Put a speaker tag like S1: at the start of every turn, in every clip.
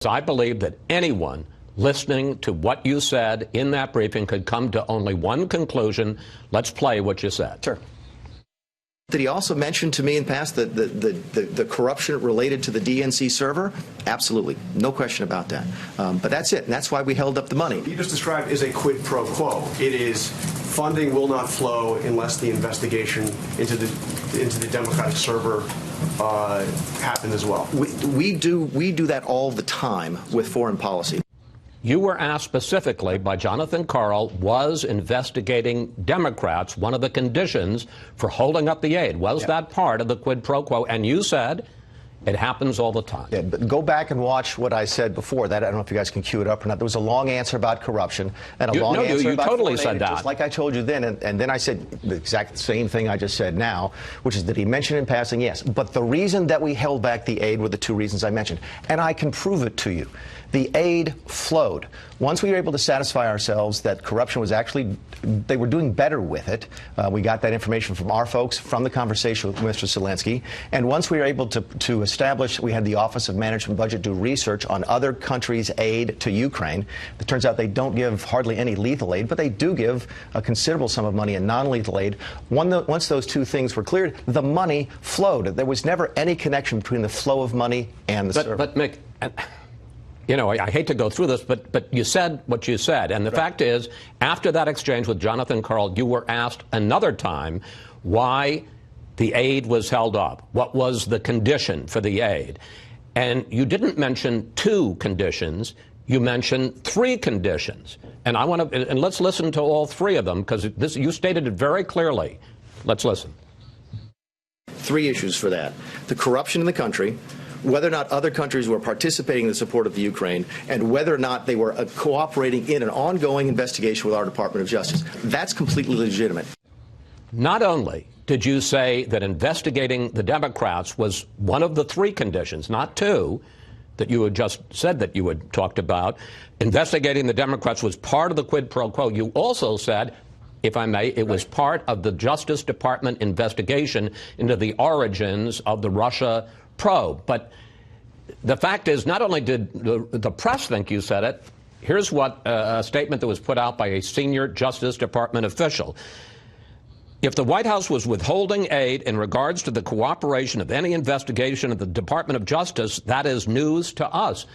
S1: I believe that anyone listening to what you said in that briefing could come to only one conclusion. Let's play what you said.
S2: Sure. Did he also mention to me in the past the corruption related to the DNC server? Absolutely. No question about that. But that's it. And that's why we held up the money.
S3: You just described is a quid pro quo. It is funding will not flow unless the investigation into the Democratic server happened as well.
S2: We do that all the time with foreign policy.
S1: You were asked specifically by Jonathan Karl, was investigating Democrats one of the conditions for holding up the aid? Was that part of the quid pro quo? And you said it happens all the time.
S4: Yeah, but go back and watch what I said before that. I don't know if you guys can cue it up or not. There was a long answer about corruption and a long answer about
S1: totally said that.
S4: Just like I told you then, and then I said the exact same thing I just said now, which is that he mentioned in passing, yes. But the reason that we held back the aid were the two reasons I mentioned. And I can prove it to you. The aid flowed. Once we were able to satisfy ourselves that corruption was actually, they were doing better with it. We got that information from our folks, from the conversation with Mr. Zelensky. And once we were able to establish, we had the Office of Management Budget do research on other countries' aid to Ukraine. It turns out they don't give hardly any lethal aid, but they do give a considerable sum of money in non-lethal aid. Once those two things were cleared, the money flowed. There was never any connection between the flow of money and the server.
S1: But Mick, you know, I hate to go through this, but you said what you said. And the fact is, after that exchange with Jonathan Karl, you were asked another time why the aid was held up. What was the condition for the aid? And you didn't mention two conditions. You mentioned three conditions. And and let's listen to all three of them, because you stated it very clearly. Let's listen.
S2: Three issues for that. The corruption in the country, whether or not other countries were participating in the support of the Ukraine, and whether or not they were cooperating in an ongoing investigation with our Department of Justice. That's completely legitimate.
S1: Not only did you say that investigating the Democrats was one of the three conditions, not two, that you had just said that you had talked about, investigating the Democrats was part of the quid pro quo. You also said, if I may, it was part of the Justice Department investigation into the origins of the Russia probe. But the fact is, not only did the press think you said it, here's what a statement that was put out by a senior Justice Department official. If the White House was withholding aid in regards to the cooperation of any investigation of the Department of Justice, that is news to us.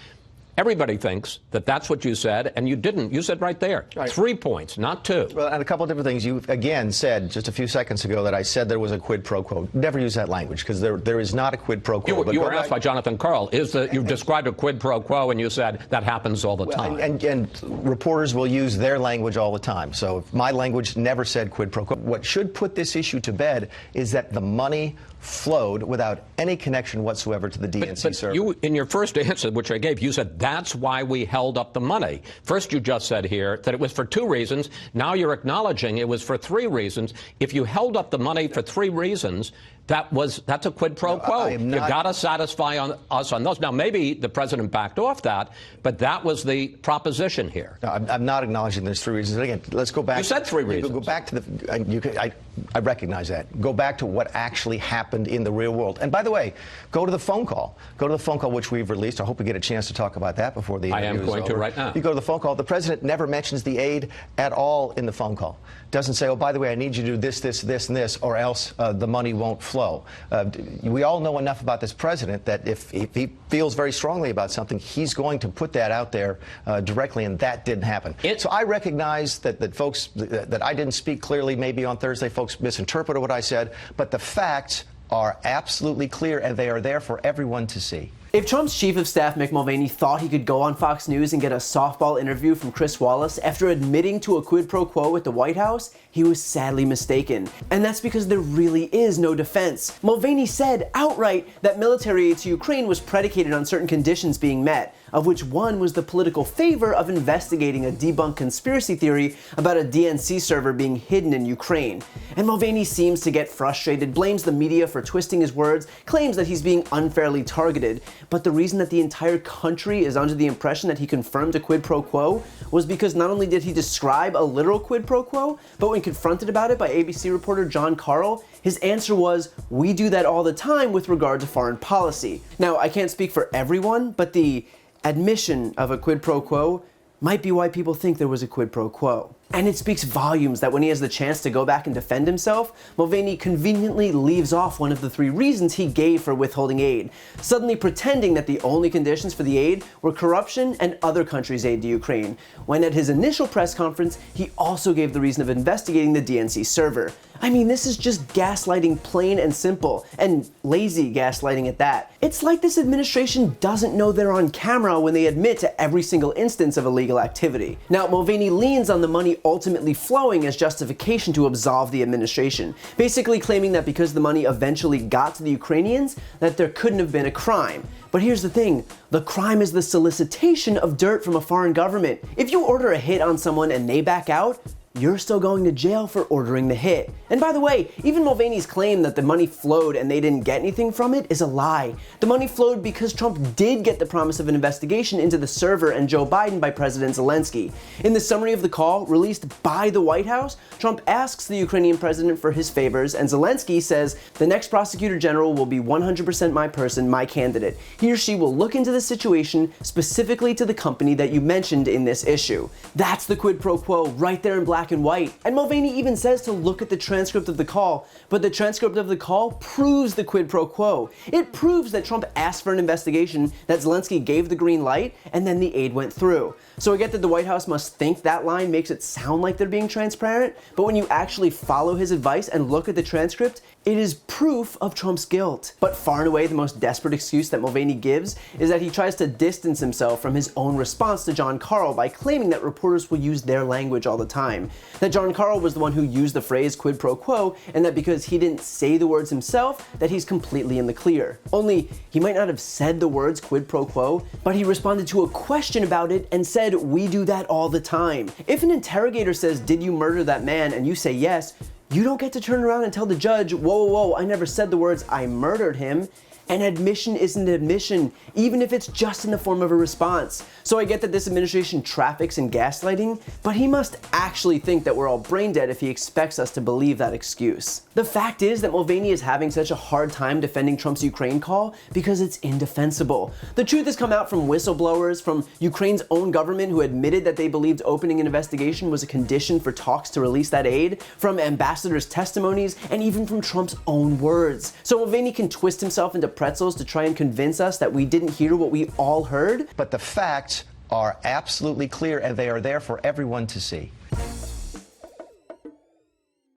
S1: Everybody thinks that that's what you said, and you didn't. You said right there, 3 points, not two.
S4: Well, and a couple of different things. You, again, said just a few seconds ago that I said there was a quid pro quo. Never use that language, because there is not a quid pro quo.
S1: You were asked by Jonathan Karl, you described a quid pro quo, and you said that happens all the time.
S4: And reporters will use their language all the time. So my language never said quid pro quo. What should put this issue to bed is that the money flowed without any connection whatsoever to the DNC server.
S1: You, in your first answer, which I gave, you said that's why we held up the money. First, you just said here that it was for two reasons. Now you're acknowledging it was for three reasons. If you held up the money for three reasons, that's a quid pro quo. You got to satisfy us on those. Now, maybe the president backed off that, but that was the proposition here.
S4: No, I'm not acknowledging there's three reasons. Again, let's go back.
S1: You said three reasons.
S4: Go back to I recognize that. Go back to what actually happened in the real world. And by the way, go to the phone call. Go to the phone call which we've released. I hope we get a chance to talk about that before the interview is over.
S1: I am going to right now.
S4: You go to the phone call. The president never mentions the aid at all in the phone call. Doesn't say, oh, by the way, I need you to do this, this, this, and this, or else the money won't flow. We all know enough about this president that if he feels very strongly about something, he's going to put that out there directly, and that didn't happen. So I recognize that folks, that I didn't speak clearly maybe on Thursday. Folks misinterpreted what I said, but the facts are absolutely clear, and they are there for everyone to see.
S5: If Trump's chief of staff, Mick Mulvaney, thought he could go on Fox News and get a softball interview from Chris Wallace after admitting to a quid pro quo at the White House, he was sadly mistaken. And that's because there really is no defense. Mulvaney said outright that military aid to Ukraine was predicated on certain conditions being met, of which one was the political favor of investigating a debunked conspiracy theory about a DNC server being hidden in Ukraine. And Mulvaney seems to get frustrated, blames the media for twisting his words, claims that he's being unfairly targeted. But the reason that the entire country is under the impression that he confirmed a quid pro quo was because not only did he describe a literal quid pro quo, but when confronted about it by ABC reporter John Karl, his answer was, "We do that all the time with regard to foreign policy." Now, I can't speak for everyone, but the admission of a quid pro quo might be why people think there was a quid pro quo. And it speaks volumes that when he has the chance to go back and defend himself, Mulvaney conveniently leaves off one of the 3 reasons he gave for withholding aid, suddenly pretending that the only conditions for the aid were corruption and other countries' aid to Ukraine, when at his initial press conference, he also gave the reason of investigating the DNC server. I mean, this is just gaslighting plain and simple, and lazy gaslighting at that. It's like this administration doesn't know they're on camera when they admit to every single instance of illegal activity. Now, Mulvaney leans on the money ultimately flowing as justification to absolve the administration, basically claiming that because the money eventually got to the Ukrainians, that there couldn't have been a crime. But here's the thing, the crime is the solicitation of dirt from a foreign government. If you order a hit on someone and they back out, you're still going to jail for ordering the hit. And by the way, even Mulvaney's claim that the money flowed and they didn't get anything from it is a lie. The money flowed because Trump did get the promise of an investigation into the server and Joe Biden by President Zelensky. In the summary of the call, released by the White House, Trump asks the Ukrainian president for his favors, and Zelensky says, "The next prosecutor general will be 100% my person, my candidate. He or she will look into the situation specifically to the company that you mentioned in this issue." That's the quid pro quo right there in black and white. And Mulvaney even says to look at the transcript of the call, but the transcript of the call proves the quid pro quo. It proves that Trump asked for an investigation, that Zelensky gave the green light, and then the aid went through. So I get that the White House must think that line makes it sound like they're being transparent, but when you actually follow his advice and look at the transcript, it is proof of Trump's guilt. But far and away the most desperate excuse that Mulvaney gives is that he tries to distance himself from his own response to John Karl by claiming that reporters will use their language all the time. That John Karl was the one who used the phrase quid pro quo, and that because he didn't say the words himself, that he's completely in the clear. Only, he might not have said the words quid pro quo, but he responded to a question about it and said, "We do that all the time." If an interrogator says, "Did you murder that man?" and you say yes, you don't get to turn around and tell the judge, whoa, I never said the words, "I murdered him." An admission isn't admission, even if it's just in the form of a response. So I get that this administration traffics in gaslighting, but he must actually think that we're all brain dead if he expects us to believe that excuse. The fact is that Mulvaney is having such a hard time defending Trump's Ukraine call because it's indefensible. The truth has come out from whistleblowers, from Ukraine's own government who admitted that they believed opening an investigation was a condition for talks to release that aid, from ambassadors' testimonies, and even from Trump's own words. So Mulvaney can twist himself into pretzels to try and convince us that we didn't hear what we all heard.
S4: But the facts are absolutely clear, and they are there for everyone to see.